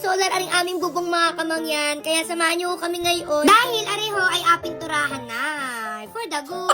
solar aring aming bubong mga kamangyan. Kaya samahan niyo kami ngayon. Dahil areho ay apinturahan na. For the go.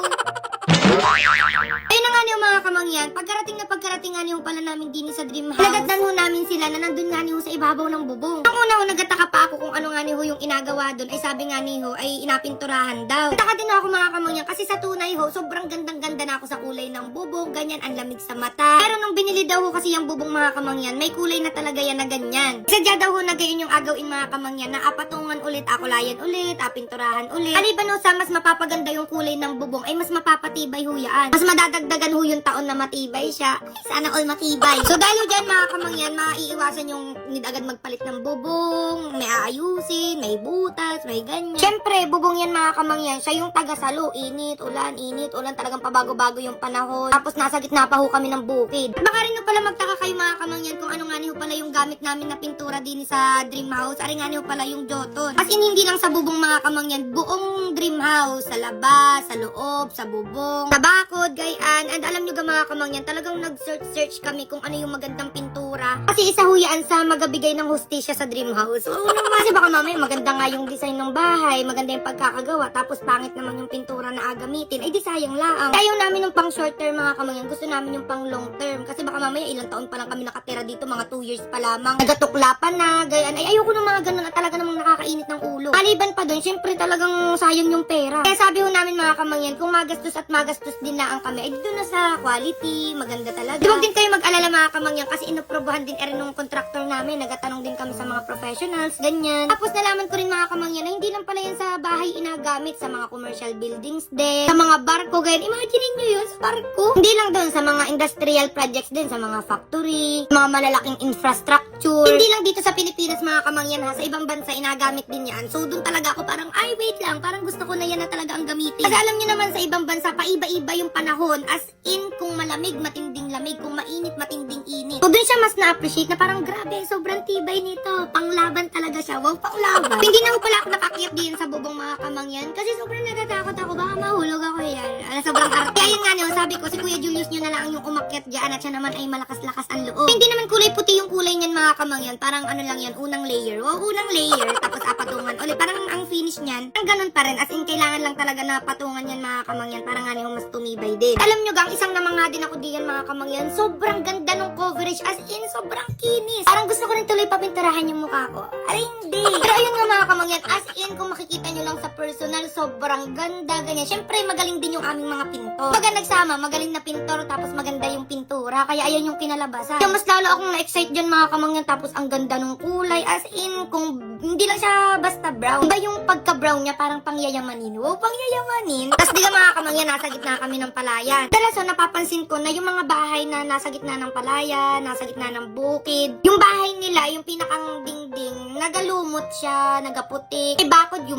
Ayun na nga niyo mga kamangyan, pagkarating nga niyo pala namin din sa dream house. Nagatnan ho namin sila na nandun nga niyo sa ibabaw ng bubong. Ang una ho, nagataka pa ako kung ano nga niyo yung inagawa doon. Ay sabi nga niyo ay inapinturahan daw. Nataka din ako mga kamangyan kasi sa tunay ho, sobrang gandang-ganda na ako sa kulay ng bubong. Ganyan, ang lamig sa mata. Pero nung binili daw ho kasi yung bubong mga kamangyan, may kulay na talaga yan na ganyan. Sadya daw ho na gayon yung agawin mga kamangyan na apatungan ulit, akulayan ulit, apinturahan ulit. Aliban ho sa mas mapapaganda yung kulay ng bubong ay mas mapapatibay ho yan. Mas madadagdagan ho yung taon na matibay siya. Ay, sana all matibay. So dahil ho dyan mga kamangyan, maiiwasan yung need agad magpalit ng bubong, may aayusin, may butas, may ganyan. Siyempre, bubong yan mga kamangyan, siya yung taga-salo. Init, ulan, talagang pabago-bago yung panahon. Tapos nasa gitna pa ho kami ng bukid. Baka rin ho pala magtaka kayo mga kamangyan kung ano nga niyo pala yung gamit namin na pintura din sa dream house. Ari nga niyo pala yung joton. As in, hindi lang sa bubong mga kamangyan, buong dream house, sa labas, sa loob, sa bubong, sa bakod, gayaan. And alam nyo ga mga kamangyan, talagang nag-search kami kung ano yung magandang pintura. Kasi isa huyaan sa magabigay ng hustisya sa dream house. Oo naman, kasi baka mamaya maganda nga yung design ng bahay, maganda yung pagkakagawa, tapos pangit naman yung pintura na agamitin. Ay di sayang lang. Ayaw namin yung pang short term mga kamangyan, gusto namin yung pang long term. Kasi baka mamaya ilang taon pa lang kami nakatira dito, mga 2 years pa lamang. Nagatukla pa na, gayaan. Ay ayoko ng mga ganun at talaga namang nakakainit ng ulo. Maliban pa doon, syempre talagang sayang yung pera. Kaya sabi ho namin mga kamangyan, kung magastos at magastos din na ang kami, ay dito na sa quality, maganda talaga. Huwag din kayo mag-alala mga kamangyan kasi inuprobahan din rin ng contractor namin. Nagatanong din kami sa mga professionals, ganyan. Tapos nalaman ko rin mga kamangyan na hindi lang pala yan sa bahay inagamit, sa mga commercial buildings din, sa mga barko, ganyan. Imagine nyo yun sa barko. Hindi lang doon, sa mga industrial projects din, sa mga factory, mga malalaking infrastructure. Hindi lang dito sa Pilipinas mga kamangyan ha, sa ibang bansa inagamit din yan. So doon talaga ako parang, ay wait lang, parang gusto ko na yan na talaga ang gamitin. Kasi alam nyo naman sa ibang bansa, paiba-iba yung panahon. As in, kung malamig, matinding lamig. Kung mainit, matinding init. So, dun siya mas na-appreciate na parang grabe, sobrang tibay nito. Panglaban talaga siya. Wow, panglaban. Hindi na ko pala ako nakakyat din sa bubong mga kamangyan. Kasi sobrang natatakot ako. Baka mahulog ako yan. Sobrang arte. Kaya yun nga niyo, sabi ko, si Kuya Julius nyo na lang yung umakyat dyan at siya naman ay malakas-lakas ang loob. Hindi naman kulay puti yung kulay niyan mga kamangyan. Parang ano lang yan, unang layer. Wow, unang layer. Tapos apatungan. Ulit, parang ang finish niyan, ang ganun pa rin. As in, kailangan lang talaga na patungan yan mga kamangyan. Parang nga niyo mas tumibay din. Alam nyo gang, isang namanga din ako diyan mga kamangyan. Sobrang ganda ng coverage. As in, sobrang kinis. Parang gusto ko rin tuloy papinturahan yung mukha ko. Ay, hindi. Pero ayun nga mga kamangyan. As in, kung makikita nyo lang sa personal, sobrang ganda. Ganyan. Siyempre, magaling din yung aming mga pintor. Pagka nagsama, magaling na pintor, tapos maganda yung pintura. Kaya ayan yung kinalabasan. Kaya mas lalo akong na-excite dyan mga kamangyan. Tapos ang ganda ng kulay. As in, kung hindi lang siya basta brown. Iba yung pagka-brown niya, parang pangyayamanin. Wow, pangyayamanin. Tapos di ka mga kamangyan, nasa gitna kami ng palayan. Dalaso, napapansin ko na yung mga bahay na nasa gitna ng palayan, nasa gitna ng bukid, yung bahay nila, yung pinakang dingding, nagalumot siya, nagaputi. Yung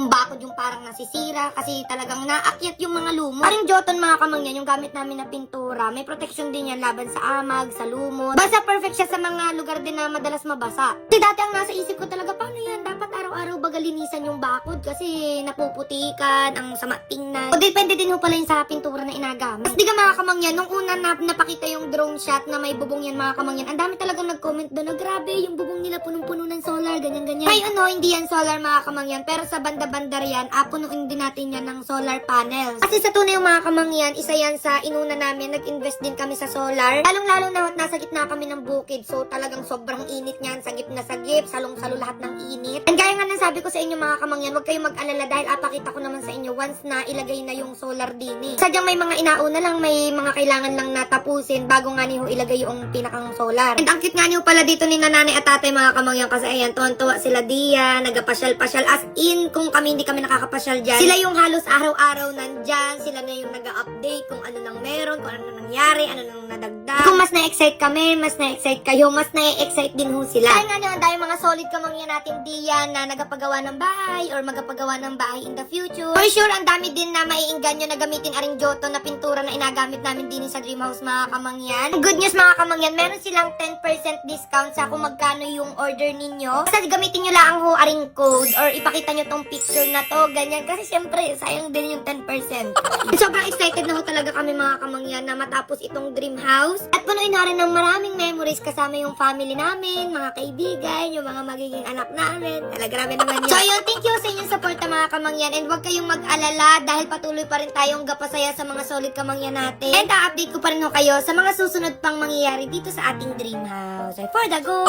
bakod yung parang nasisira kasi talagang naakyat yung mga lumot. Parang joton mga kamangyan, yung gamit namin na pintura. May protection din yan laban sa amag, sa lumot. Basta perfect siya sa mga lugar din na madalas mabasa. Kasi dati ang nasa isip ko talaga, paano yan? Dapat araw-araw bagalinisan yung bakod kasi napuputikan, ang sama tingnan. O depende din ho pala yun sa pintura na inagamit. Tapos di ka mga kamangyan, nung una napakita yung drone shot na may bubong yan mga kamangyan, ang dami talagang nag-comment doon na grabe, yung bubong nila punong-puno ng solar, ganyan-ganyan. Ay ano, hindi yan solar mga kamangyan, pero sa banda-banda yan, punuin din natin yan ng solar panels. Kasi sa tunay yung mga kamangyan, isa yan sa inuna namin, nag-invest din kami sa solar. Lalong-lalo na nasa gitna kami ng bukid, so talagang sobrang init niyan, sagip na sagip, salong-salo lahat ng init. And gaya nga nang sabi ko sa inyo mga kamangyan, huwag kayong mag-alala dahil apakita ko naman sa inyo once na ilagay na yung solar din eh. Sadyang may mga inauna lang, may mga kailangan lang natapusin bago nga niyo ilagay yung pinakang solar. And ang cute nga niyo pala dito ni nanay at tatay mga kamangyan kasi ayan, tuwan-tuwa sila diyan, nagapasyal-pasyal as in kung kami hindi kami nakakapasyal dyan. Sila yung halos araw-araw nandyan, sila na yung nag-update kung ano nang meron, kung ano nang nangyari, ano nang nadagdag. Kung mas na-excite kami, mas na-excite kayo, mas na-excite din ho sila. Kaya nga naman dahil mga solid kamangyan natin diyan na nagapagawa ng bahay or magapagawa ng bahay in the future. For sure, ang dami din na maiinganyo na gamitin aring joto na pintura na inagamit namin din sa Dream House mga kamangyan. Good news mga kamangyan, meron silang 10% discount sa kung magkano yung order ninyo. Basta gamitin nyo lang ho aring code or ipakita nyo tong picture na to, ganyan. Kasi syempre, sayang din yung 10%. Sobrang excited na ho talaga kami mga kamangyan na matapos itong Dream House. At punuin na rin ng maraming memories kasama yung family namin, mga kaibigan, yung mga magiging anak namin. Grabe naman yun. So ayun, thank you sa inyong support mga kamangyan, and huwag kayong mag-alala dahil patuloy pa rin tayong gapasaya sa mga solid kamangyan natin. And update ko pa rin ho kayo sa mga susunod pang mangyayari dito sa ating dream house. For the go!